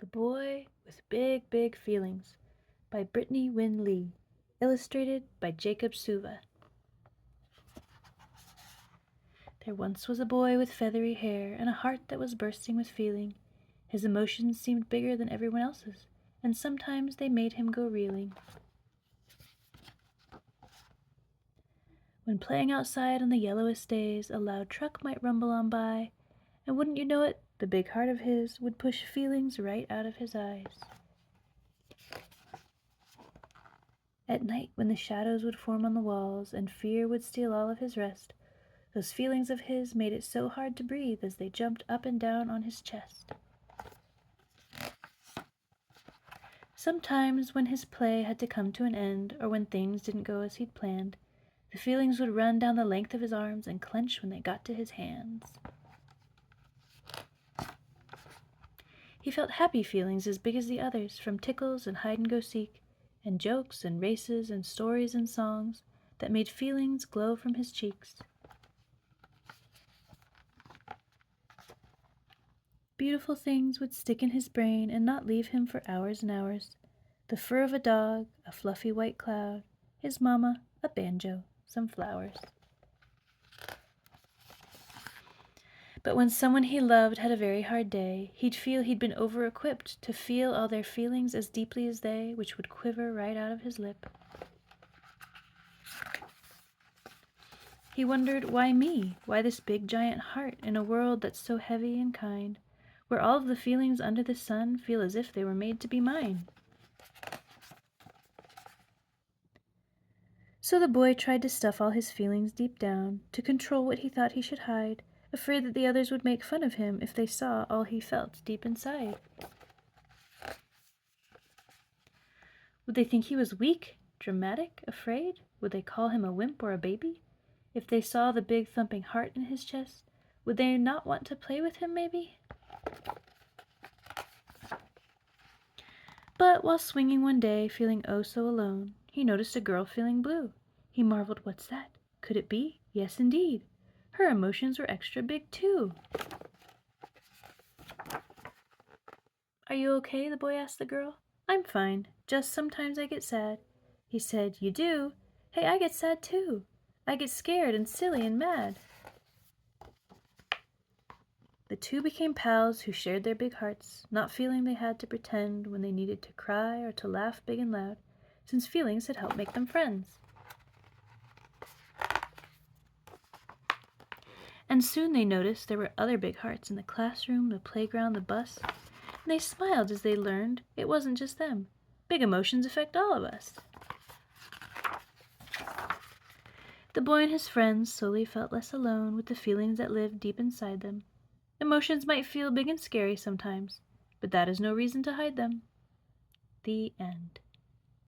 The Boy with Big, Big Feelings by Britney Winn, illustrated by Jacob Souva. There once was a boy with feathery hair and a heart that was bursting with feeling. His emotions seemed bigger than everyone else's, and sometimes they made him go reeling. When playing outside on the yellowest days, a loud truck might rumble on by, and wouldn't you know it, the big heart of his would push feelings right out of his eyes. At night, when the shadows would form on the walls and fear would steal all of his rest, those feelings of his made it so hard to breathe as they jumped up and down on his chest. Sometimes, when his play had to come to an end, or when things didn't go as he'd planned, the feelings would run down the length of his arms and clench when they got to his hands. He felt happy feelings as big as the others, from tickles and hide-and-go-seek, and jokes and races and stories and songs that made feelings glow from his cheeks. Beautiful things would stick in his brain and not leave him for hours and hours. The fur of a dog, a fluffy white cloud, his mama, a banjo, some flowers. But when someone he loved had a very hard day, he'd feel he'd been over-equipped to feel all their feelings as deeply as they, which would quiver right out of his lip. He wondered, why me? Why this big giant heart in a world that's so heavy and kind, where all of the feelings under the sun feel as if they were made to be mine? So the boy tried to stuff all his feelings deep down, to control what he thought he should hide, afraid that the others would make fun of him if they saw all he felt deep inside. Would they think he was weak, dramatic, afraid? Would they call him a wimp or a baby? If they saw the big thumping heart in his chest, would they not want to play with him, maybe? But while swinging one day, feeling oh so alone, he noticed a girl feeling blue. He marveled, what's that? Could it be? Yes, indeed. Her emotions were extra big, too. Are you okay? The boy asked the girl. I'm fine. Just sometimes I get sad. He said, you do? Hey, I get sad, too. I get scared and silly and mad. The two became pals who shared their big hearts, not feeling they had to pretend when they needed to cry or to laugh big and loud, since feelings had helped make them friends. And soon they noticed there were other big hearts in the classroom, the playground, the bus, and they smiled as they learned it wasn't just them. Big emotions affect all of us. The boy and his friends slowly felt less alone with the feelings that lived deep inside them. Emotions might feel big and scary sometimes, but that is no reason to hide them. The end.